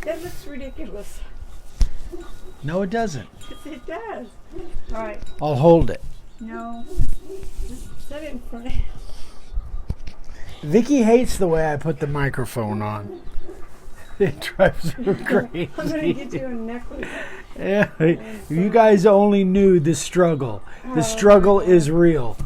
That looks ridiculous. No, it doesn't. Yes, it does. All right. I'll hold it. No. Just set it in front. Vicky hates the way I put the microphone on. It drives her crazy. I'm going to get you a necklace. Yeah, if you guys only knew the struggle. The struggle is real.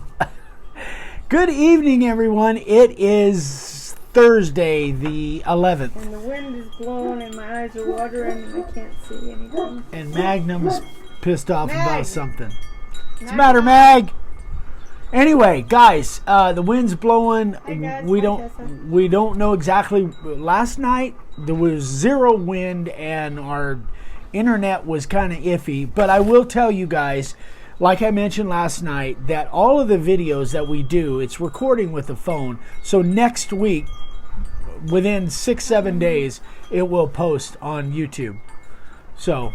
Good evening, everyone. It is Thursday, the 11th. And the wind is blowing and my eyes are watering and I can't see anything. And Magnum's pissed off Mag. about something. What's the matter, Mag? Anyway, guys, the wind's blowing. Hey guys, we hi, don't Tessa. we don't know exactly. Last night there was zero wind and our internet was kind of iffy. But I will tell you guys, like I mentioned last night, that all of the videos that we do, it's recording with the phone. So next week, within 6-7 days, it will post on YouTube. So,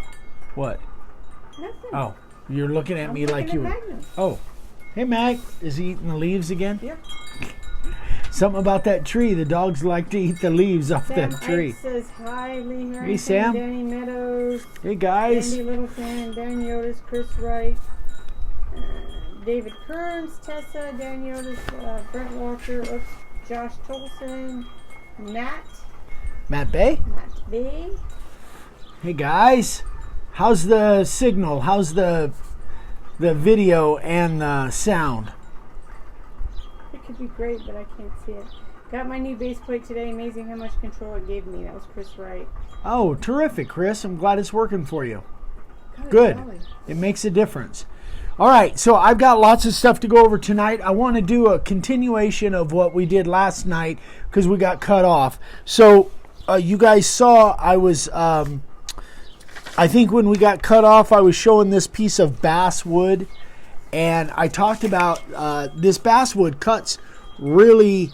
what? Nothing. Oh, you're looking at I'm me like looking you. at Magnum. Oh, hey Mag, is he eating the leaves again? Yep. Something about that tree. The dogs like to eat the leaves off Sam that tree. Ike says hi, Lee Harrington, Hey, Sam. Danny Meadows, Hey guys. Andy Littleton, Dan Yotis, Chris Wright, David Kearns, Tessa, Dan Yotis, Brent Walker, oops, Josh Tolson, Matt Bay. B. Hey guys. How's the signal? How's the video and the sound? It could be great, but I can't see it. Got my new base plate today. Amazing how much control it gave me. That was Chris Wright. Oh, terrific, Chris. I'm glad it's working for you. God, Good. golly. It makes a difference. All right, so I've got lots of stuff to go over tonight. I want to do a continuation of what we did last night because we got cut off. So you guys saw I was, I think when we got cut off, I was showing this piece of bass wood. And I talked about this basswood cuts really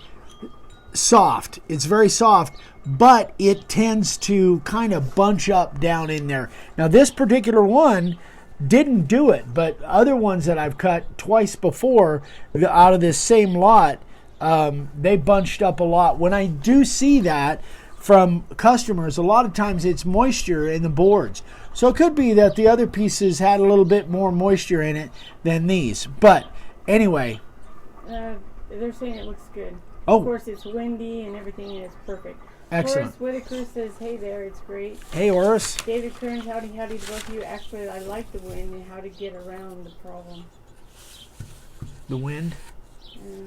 soft. It's very soft, but it tends to kind of bunch up down in there. Now, this particular one didn't do it, but other ones that I've cut twice before out of this same lot, they bunched up a lot. When I do see that from customers, a lot of times it's moisture in the boards. So it could be that the other pieces had a little bit more moisture in it than these. But anyway. They're saying it looks good. Oh. Of course, it's windy and everything, and it's perfect. Excellent. Horace Whitaker says, hey there, it's great. Hey, Horace. David Kearns, howdy to both of you. Actually, I like the wind and how to get around the problem. The wind? Yeah.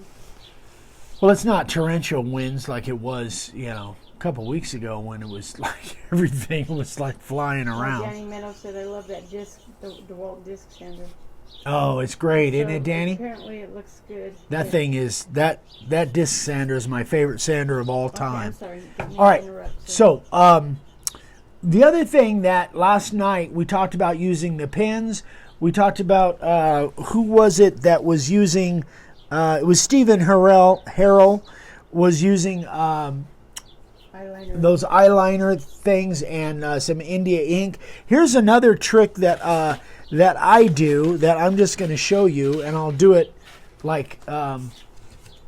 Well, it's not torrential winds like it was, a couple weeks ago when it was like everything was like flying around. Danny Meadows said, I love that disc, the DeWalt disc sander. Oh, it's great, isn't it, Danny? Apparently it looks good. That thing is, that disc sander is my favorite sander of all time. Okay, I'm sorry. Didn't mean All right, to interrupt, so the other thing that last night we talked about using the pins. We talked about who was it that was using, it was Stephen Harrell was using those eyeliner things and some India ink. Here's another trick that I do that I'm just going to show you, and I'll do it like,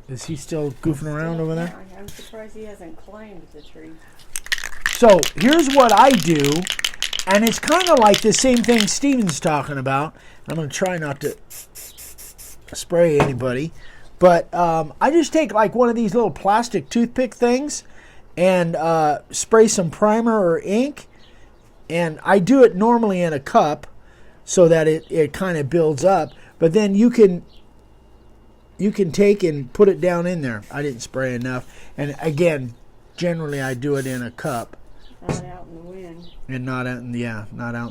is he still goofing around over there? I'm surprised he hasn't climbed the tree. So here's what I do, and it's kind of like the same thing Steven's talking about. I'm going to try not to spray anybody, but I just take like one of these little plastic toothpick things and spray some primer or ink, and I do it normally in a cup so that it kind of builds up, but then you can take and put it down in there. I didn't spray enough, and again, generally I do it in a cup. Not out in the wind. And not out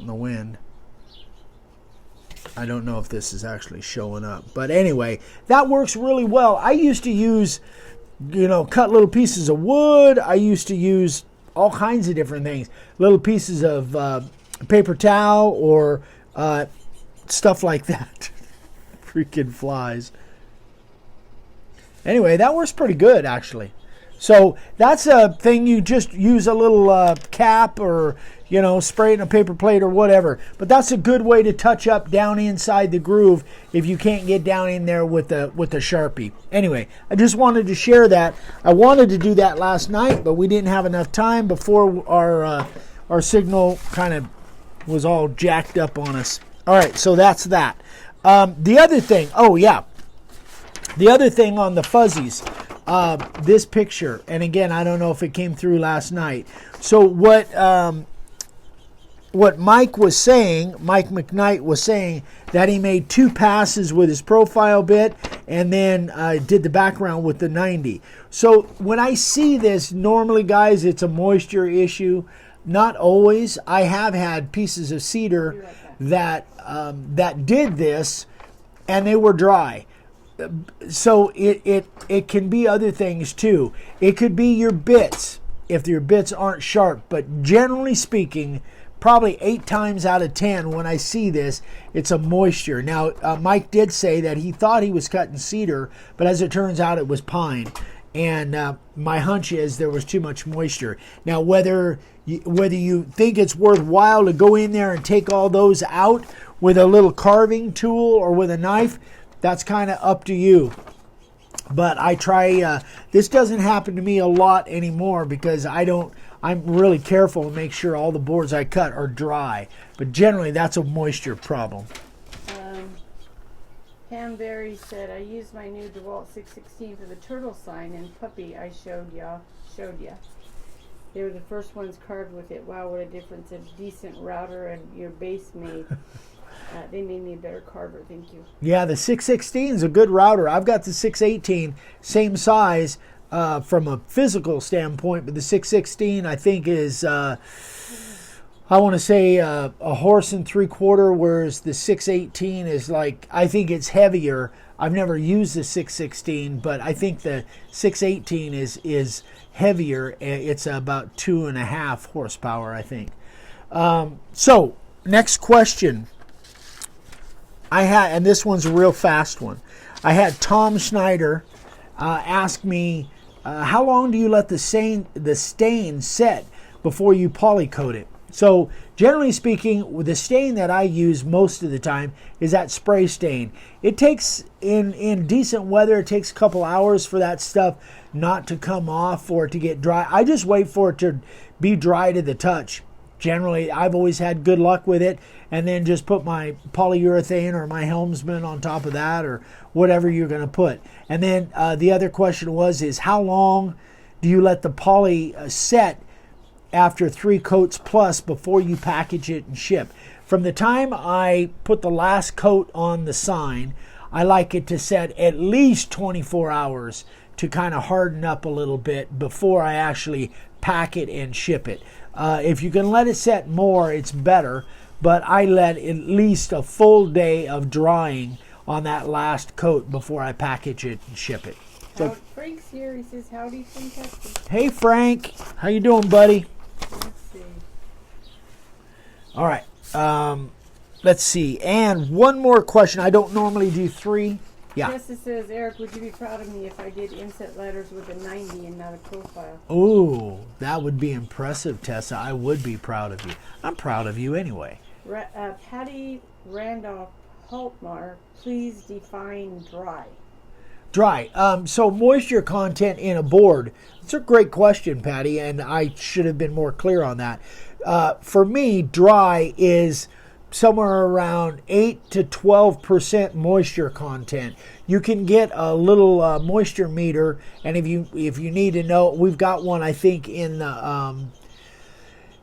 in the wind. I don't know if this is actually showing up. But anyway, that works really well. I used to use, cut little pieces of wood. I used to use all kinds of different things. Little pieces of paper towel or stuff like that. Freaking flies. Anyway, that works pretty good, actually. So that's a thing. You just use a little cap or, spray it in a paper plate or whatever. But that's a good way to touch up down inside the groove if you can't get down in there with the Sharpie. Anyway, I just wanted to share that. I wanted to do that last night, but we didn't have enough time before our signal kind of was all jacked up on us. All right, so that's that. The other thing, the other thing on the fuzzies, this picture, and again, I don't know if it came through last night. So what Mike was saying, Mike McKnight was saying that he made 2 passes with his profile bit and then did the background with the 90. So when I see this, normally, guys, it's a moisture issue. Not always. I have had pieces of cedar that did this, and they were dry. So it can be other things too. It could be your bits if your bits aren't sharp. But generally speaking, probably 8 times out of 10 when I see this, it's a moisture. Now, Mike did say that he thought he was cutting cedar, but as it turns out, it was pine. And my hunch is there was too much moisture. Now, whether you think it's worthwhile to go in there and take all those out with a little carving tool or with a knife, that's kind of up to you. But I try, this doesn't happen to me a lot anymore because I'm really careful to make sure all the boards I cut are dry. But generally, that's a moisture problem. Pam Berry said, I used my new DeWalt 616 for the turtle sign and puppy I showed ya. They were the first ones carved with it. Wow, what a difference a decent router and your base made. They made me a better carver, thank you. Yeah, the 616 is a good router. I've got the 618, same size from a physical standpoint, but the 616 I think is, I want to say a horse and 3/4, whereas the 618 is like, I think it's heavier. I've never used the 616, but I think the 618 is heavier. It's about 2.5 horsepower, I think. So, next question. And this one's a real fast one. I had Tom Schneider ask me, how long do you let the stain set before you polycoat it? So generally speaking, with the stain that I use most of the time is that spray stain. It takes, in decent weather, it takes a couple hours for that stuff not to come off or to get dry. I just wait for it to be dry to the touch. Generally, I've always had good luck with it, and then just put my polyurethane or my Helmsman on top of that or whatever you're going to put. And then the other question is how long do you let the poly set after 3 coats plus before you package it and ship? From the time I put the last coat on the sign, I like it to set at least 24 hours to kind of harden up a little bit before I actually pack it and ship it. If you can let it set more, it's better, but I let at least a full day of drying on that last coat before I package it and ship it. So, Frank's here. He says, howdy from Texas. Hey, Frank. How you doing, buddy? Let's see. All right. Let's see. And one more question. I don't normally do 3. Yeah. Tessa says, Eric, would you be proud of me if I did inset letters with a 90 and not a profile? Ooh, that would be impressive, Tessa. I would be proud of you. I'm proud of you anyway. Patty Randolph Haltmar, please define dry. Dry. So moisture content in a board. It's a great question, Patty, and I should have been more clear on that. For me, dry is somewhere around 8 to 12% moisture content. You can get a little moisture meter, and if you need to know, we've got one I think in the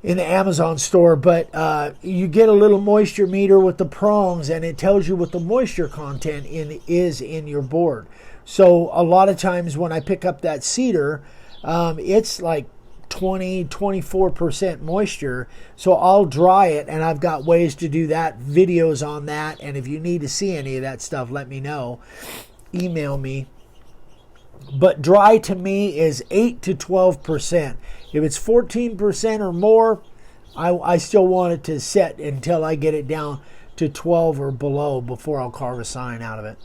Amazon store, but you get a little moisture meter with the prongs, and it tells you what the moisture content is in your board. So a lot of times when I pick up that cedar, it's like 20-24% moisture, so I'll dry it, and I've got ways to do that, videos on that, and if you need to see any of that stuff, let me know. Email me. But dry to me is 8 to 12%. If it's 14% or more, I still want it to set until I get it down to 12 or below before I'll carve a sign out of it.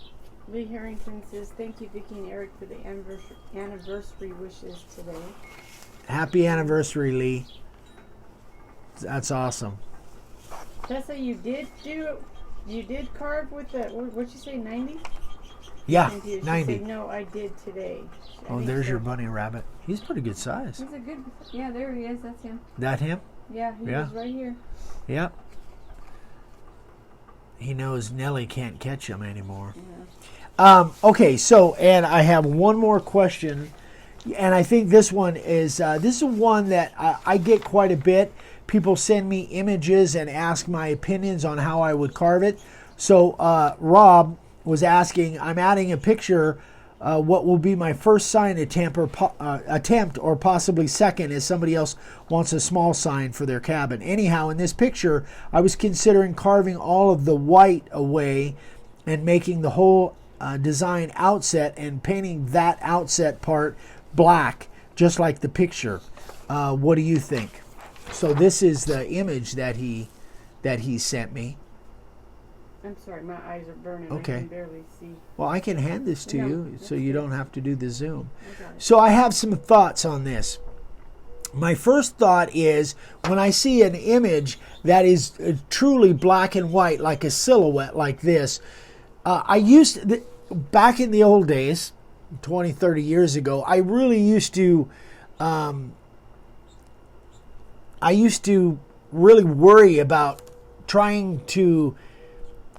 Lee Harrington says, thank you, Vicki and Eric, for the anniversary wishes today. Happy anniversary, Lee. That's awesome. Tessa, you did carve with the, what'd you say, 90? Yeah, She 90. said, no, I did today. Oh, there's your bunny rabbit. He's pretty good size. He's a good, yeah, there he is, that's him. That him? Yeah, he Yeah. was right here. Yep. He knows Nellie can't catch him anymore. Yeah. Okay, so, and I have one more question, and I think this one is one that I get quite a bit. People send me images and ask my opinions on how I would carve it. So Rob was asking, I'm adding a picture, what will be my first sign attempt or possibly second, as somebody else wants a small sign for their cabin. Anyhow, in this picture, I was considering carving all of the white away and making the whole design outset and painting that outset part black, just like the picture. What do you think? So this is the image that he sent me. I'm sorry, my eyes are burning. Okay. I can barely see. Well, I can hand this to No, you so that's you good. don't have to do the Zoom. I got it. So I have some thoughts on this. My first thought is when I see an image that is truly black and white, like a silhouette like this, back in the old days, 20, 30 years ago, I really used to really worry about trying to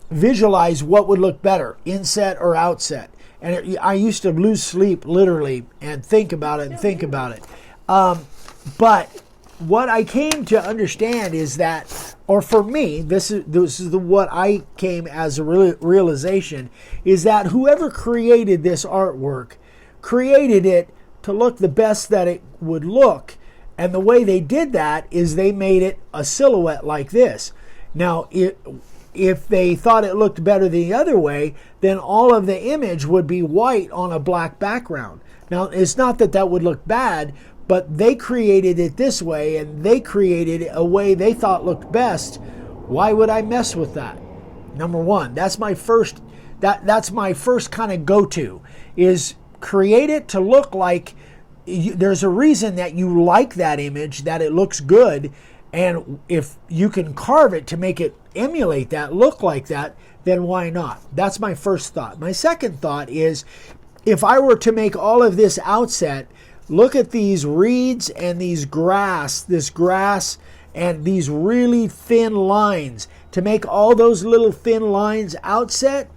visualize what would look better, inset or outset. And I used to lose sleep literally and think about it. But what I came to understand is that, or for me, this is what I came as a realization, is that whoever created this artwork created it to look the best that it would look. And the way they did that is they made it a silhouette like this. Now, if they thought it looked better the other way, then all of the image would be white on a black background. Now, it's not that that would look bad, but they created it this way, and they created a way they thought looked best. Why would I mess with that? Number one, that's my first kind of go-to, is create it to look like there's a reason that you like that image, that it looks good, and if you can carve it to make it emulate that, look like that, then why not? That's my first thought. My second thought is, if I were to make all of this outset, look at these reeds and this grass and these really thin lines. To make all those little thin lines outset,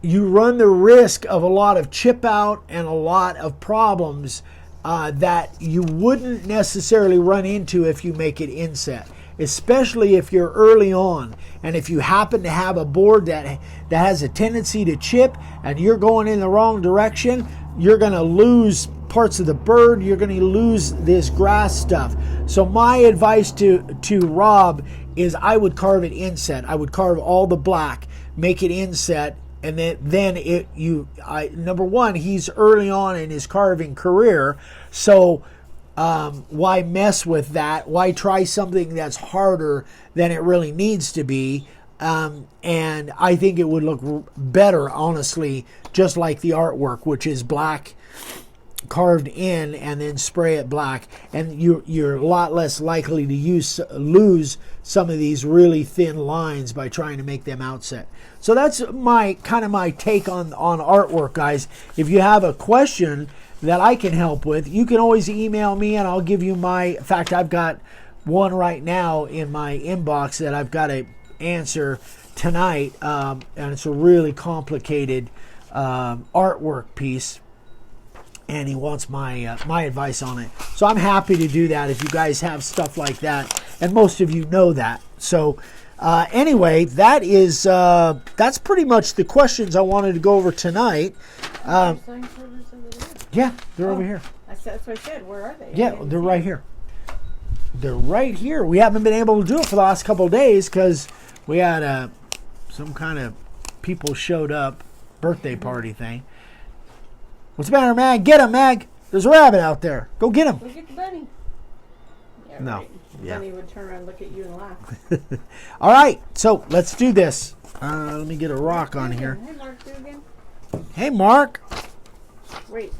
you run the risk of a lot of chip out and a lot of problems that you wouldn't necessarily run into if you make it inset, especially if you're early on. And if you happen to have a board that has a tendency to chip and you're going in the wrong direction, you're going to lose parts of the bird, you're going to lose this grass stuff. So my advice to Rob is I would carve it inset. I would carve all the black, make it inset, and then number one, he's early on in his carving career, so why mess with that? Why try something that's harder than it really needs to be? And I think it would look better, honestly, just like the artwork, which is black carved in and then spray it black, and you're a lot less likely to lose some of these really thin lines by trying to make them outset. So that's my take on artwork, guys. If you have a question that I can help with, you can always email me and I'll give you in fact, I've got one right now in my inbox that I've got to answer tonight, and it's a really complicated artwork piece, and he wants my advice on it. So I'm happy to do that if you guys have stuff like that, and most of you know that. So anyway, that's pretty much the questions I wanted to go over tonight. Sign servers over there. Yeah, they're over here. That's what I said. Where are they? Yeah, they're right here. They're right here. We haven't been able to do it for the last couple of days because we had some kind of people showed up, birthday party thing. What's the matter, Mag? Get him, Mag. There's a rabbit out there. Go get him. Go get the bunny. Yeah, No. Right. Yeah. Bunny would turn around and look at you and laugh. All right, so let's do this. Let me get a rock on here. Hey, Mark Dugan. Hey, Mark. Wait.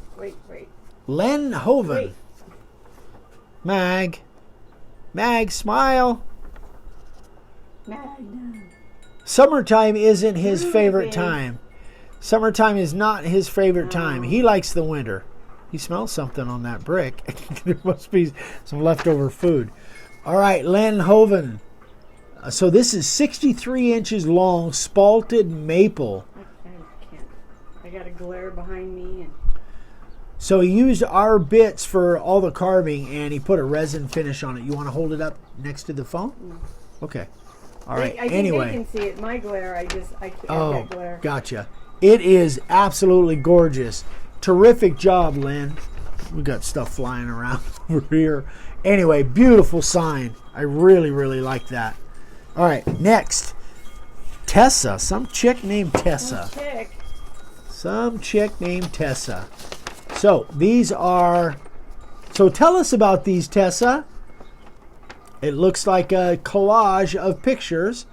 Len Hoven. Wait. Mag, smile. Magna. Summertime isn't his favorite Moving. time. Summertime is not his favorite time. He likes the winter. He smells something on that brick. There must be some leftover food. All right, Len Hoven. So this is 63 inches long, spalted maple. I can't. I got a glare behind me. So he used our bits for all the carving, and he put a resin finish on it. You want to hold it up next to the phone? No. Okay. All right. I think anyway. they can see it. My glare, I can't get glare. Gotcha. It is absolutely gorgeous. Terrific job, Lynn. We got stuff flying around over here. Anyway, beautiful sign. I really, really like that. All right, next. Tessa. Some chick named Tessa. Some chick named Tessa. So these are... So tell us about these, Tessa. It looks like a collage of pictures.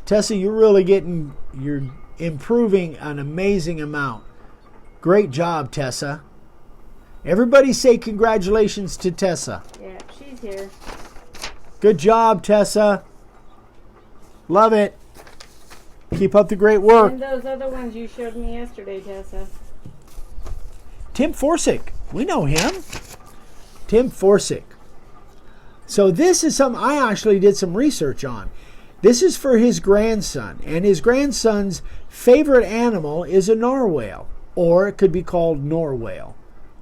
Tessa, you're improving an amazing amount. Great job, Tessa. Everybody say congratulations to Tessa. Yeah, she's here. Good job, Tessa. Love it. Keep up the great work. And those other ones you showed me yesterday, Tessa. Tim Forsick. We know him. Tim Forsick. So this is something I actually did some research on. This is for his grandson. And his grandson's favorite animal is a narwhal. Or it could be called narwhal.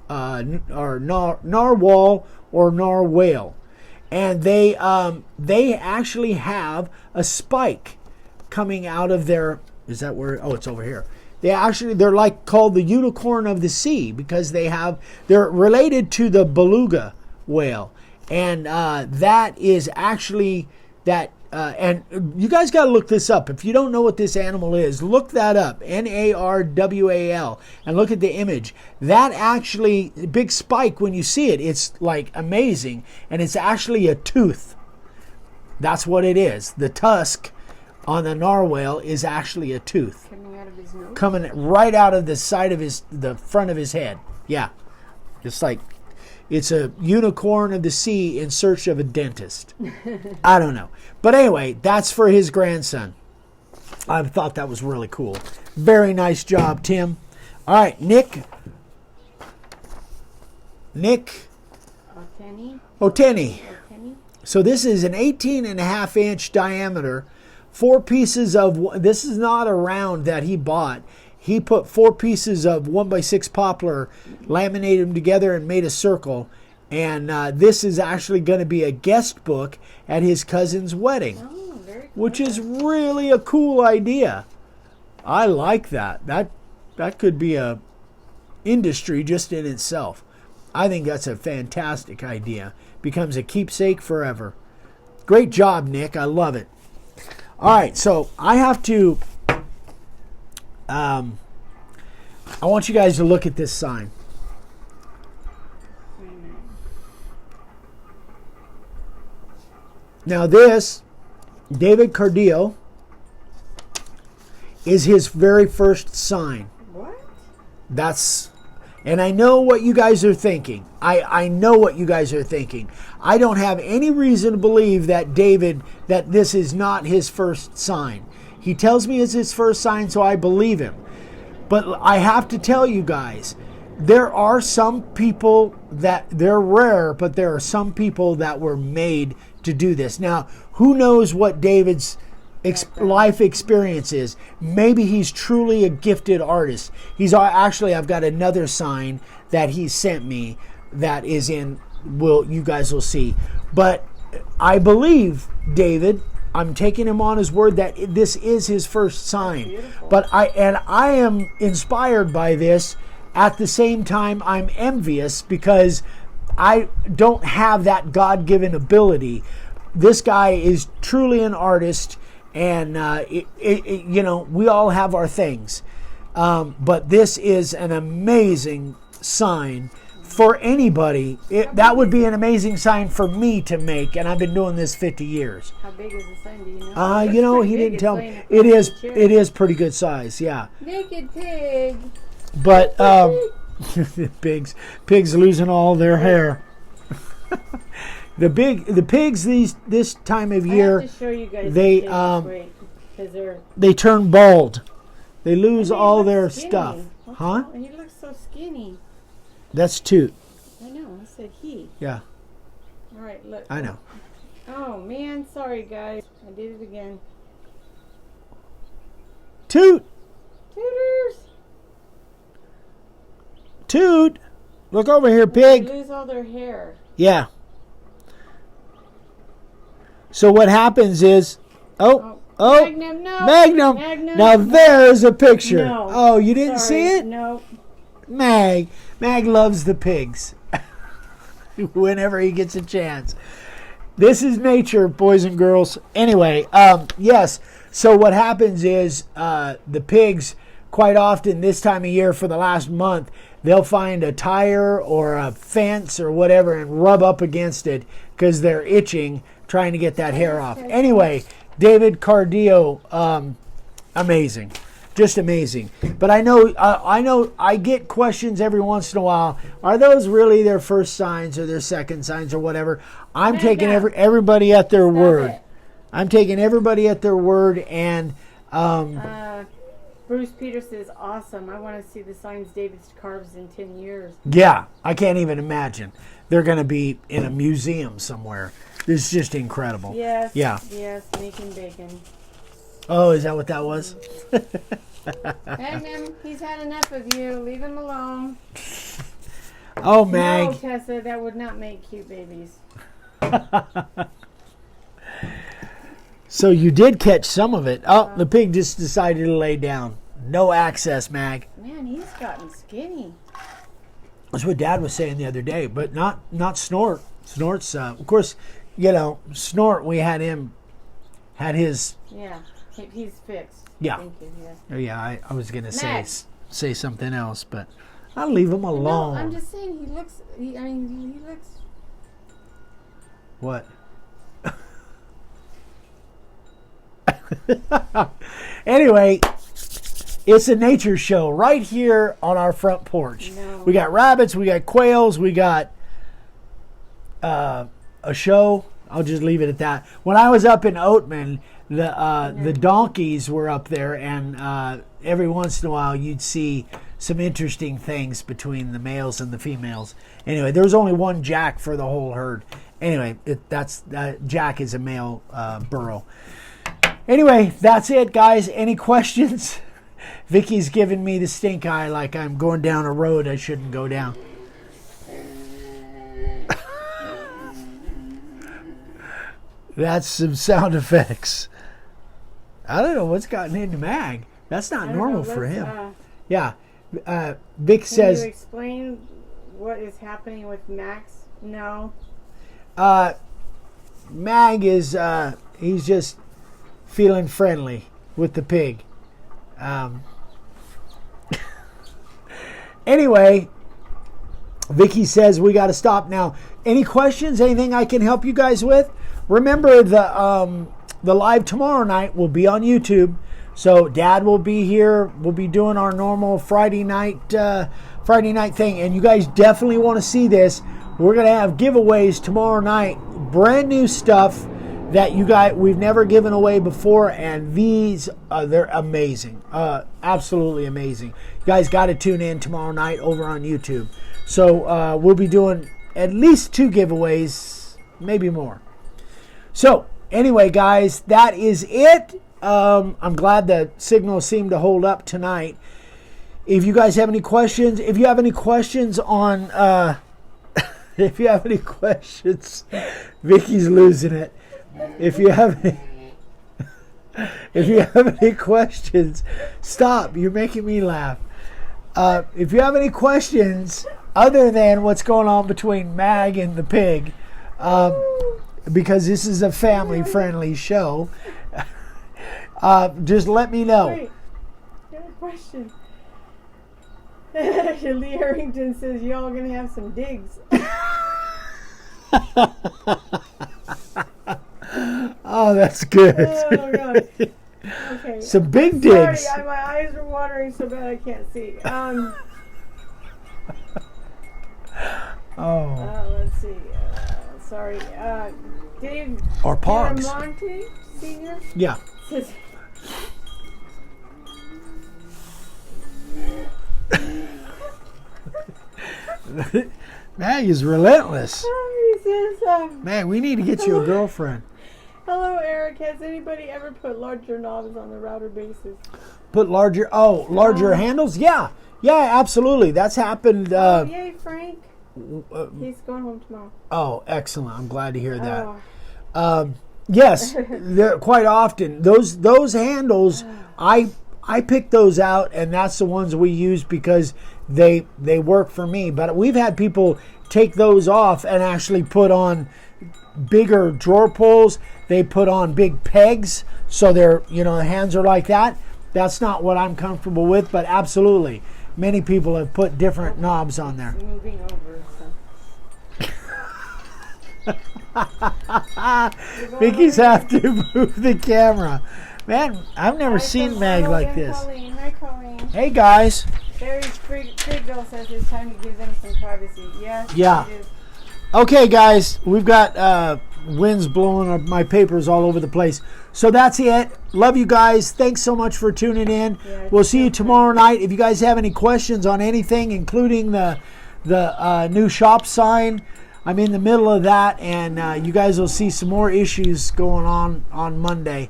Or narwhal or narwhal. And they actually have a spike coming out of their... Is that where... Oh, it's over here. They're like called the unicorn of the sea because they're related to the beluga whale. And that is actually that... and you guys got to look this up. If you don't know what this animal is, look that up. Narwal. And look at the image. That actually, big spike, when you see it, it's like amazing. And it's actually a tooth. That's what it is. The tusk on the narwhal is actually a tooth. Coming out of his nose? Coming right out of the side of the front of his head. Yeah. It's like... It's a unicorn of the sea in search of a dentist. I don't know. But anyway, that's for his grandson. I thought that was really cool. Very nice job, Tim. All right, Nick. Oteni. So this is an 18.5-inch diameter. 4 pieces of... This is not a round that he bought. He put 4 pieces of 1x6 poplar, laminated them together and made a circle. And this is actually going to be a guest book at his cousin's wedding. Oh, very cool. Which is really a cool idea. I like that. That could be a industry just in itself. I think that's a fantastic idea. Becomes a keepsake forever. Great job, Nick. I love it. All right, so I have to... I want you guys to look at this sign. Now this, David Cardillo, is his very first sign. What? And I know what you guys are thinking. I know what you guys are thinking. I don't have any reason to believe that that this is not his first sign. He tells me it's his first sign, so I believe him. But I have to tell you guys, there are some people that, they're rare, but there are some people that were made to do this. Now, who knows what David's life experience is? Maybe he's truly a gifted artist. I've got another sign that he sent me that is in, you guys will see. But I believe David... I'm taking him on his word that this is his first sign. But I am inspired by this. At the same time, I'm envious because I don't have that God-given ability. This guy is truly an artist, and we all have our things. But this is an amazing sign for anybody. That would be an amazing sign for me to make, and I've been doing this 50 years. How big is the sign? Do you know? He didn't tell me. It is pretty good size, yeah. Naked pig. But pigs losing all their hair. The pigs this time of year, I have to show you guys they turn bald. They lose all their skinny. stuff. Huh? He looks so skinny. That's toot. I know. I said he. Yeah, All right, look. I know. Oh, man. Sorry, guys. I did it again. Toot. Tooters. Toot. Look over here, They pig. lose all their hair. Yeah. So what happens is, oh, Magnum, no. Magnum. Magnum. Now there's a picture. No. Oh, you didn't Sorry. see it? No. Mag loves the pigs. Whenever he gets a chance. This is nature, boys and girls. Anyway, yes. So what happens is the pigs, quite often this time of year for the last month, they'll find a tire or a fence or whatever and rub up against it because they're itching, trying to get that hair off. Anyway, David Cardio, amazing. Just amazing. But I know I get questions every once in a while. Are those really their first signs or their second signs or whatever? I'm taking everybody at their word. it. I'm taking everybody at their word. And Bruce Peters is awesome. I want to see the signs David carves in 10 years. yeah, I can't even imagine. They're going to be in a museum somewhere. It's just incredible. Yes. Yeah. Yes, making bacon. Oh, is that what that was? Magnum, he's had enough of you. Leave him alone. Oh, Mag. No, Tessa, that would not make cute babies. So you did catch some of it. Oh, the pig just decided to lay down. No access, Mag. Man, he's gotten skinny. That's what Dad was saying the other day, but not Snort. Snort's, of course, you know, Snort. We had his. Yeah, he's fixed. Yeah. Thank you. Yeah. Oh yeah, I was gonna Mag. say something else, but I'll leave him alone. No, I'm just saying he looks. He looks. What? Anyway, it's a nature show right here on our front porch. No. We got rabbits, we got quails, we got a show. I'll just leave it at that. When I was up in Oatman, the donkeys were up there, and every once in a while you'd see some interesting things between the males and the females. Anyway, there was only one Jack for the whole herd. Anyway, Jack is a male burro. Anyway, that's it, guys. Any questions? Vicky's giving me the stink eye like I'm going down a road I shouldn't go down. That's some sound effects. I don't know what's gotten into Mag. That's not normal for him. Yeah. Vic says... Can you explain what is happening with Max? No. Mag is... he's just feeling friendly with the pig. Anyway, Vicky says we got to stop now. Any questions? Anything I can help you guys with? Remember, the live tomorrow night will be on YouTube. So Dad will be here. We'll be doing our normal Friday night thing, and you guys definitely want to see this. We're gonna have giveaways tomorrow night. Brand new stuff that we've never given away before, and these they're amazing, absolutely amazing. You guys got to tune in tomorrow night over on YouTube. So we'll be doing at least 2 giveaways, maybe more. So anyway, guys, that is it. I'm glad the signal seemed to hold up tonight. If you guys have any questions, on if you have any questions, Vicky's losing it. If you have any questions, stop. You're making me laugh. If you have any questions other than what's going on between Mag and the pig, because this is a family-friendly show, just let me know. Wait, I have a question. Lee Harrington says y'all gonna have some digs. Oh, that's good. Oh God. Okay. Some big digs. Sorry, my eyes are watering so bad I can't see. Let's see. Sorry. Dave. Or Pogs. Monte Senior. Yeah. Says, Mag is relentless. He says, Man, we need to get you a girlfriend. hello, Eric. Has anybody ever put larger knobs on the router bases? Put larger handles? Yeah, absolutely. That's happened. Yay, Frank. He's going home tomorrow. Oh, excellent. I'm glad to hear that. Oh. Yes, quite often. Those handles, I pick those out, and that's the ones we use because they work for me. But we've had people take those off and actually put on bigger drawer pulls. They put on big pegs, so they're, the hands are like that. That's not what I'm comfortable with, but absolutely, many people have put different knobs on there. Moving over. Vicky's have to move the camera. Man, I've never seen Mag like this. Colleen. Hi, Colleen. Hey, guys. Barry Spriggill says it's time to give them some privacy. Yes, Yeah. it is. Okay, guys, we've got winds blowing up my papers all over the place. So that's it. Love you guys. Thanks so much for tuning in. Yeah, We'll see you tomorrow night. If you guys have any questions on anything, including the new shop sign, I'm in the middle of that, and you guys will see some more issues going on Monday.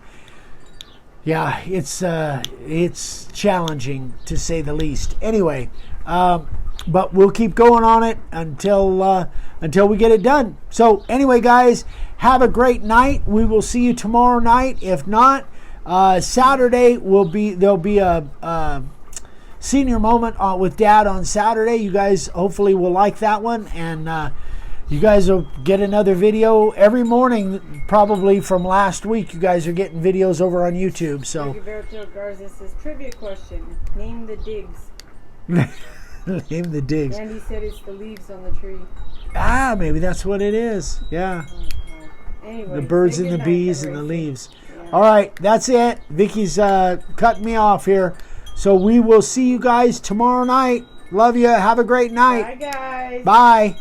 Yeah, it's challenging to say the least. Anyway, but we'll keep going on it until we get it done. So anyway, guys, have a great night. We will see you tomorrow night. If not, Saturday there'll be a senior moment with Dad on Saturday. You guys hopefully will like that one, and you guys will get another video every morning, probably from last week. You guys are getting videos over on YouTube. So Gilberto Garza says, trivia question. Name the digs. name the digs. And he said it's the leaves on the tree. Maybe that's what it is. Yeah. Anyway, The birds and the bees and the leaves. Yeah. All right, that's it. Vicky's cutting me off here. So we will see you guys tomorrow night. Love you. Have a great night. Bye, guys. Bye.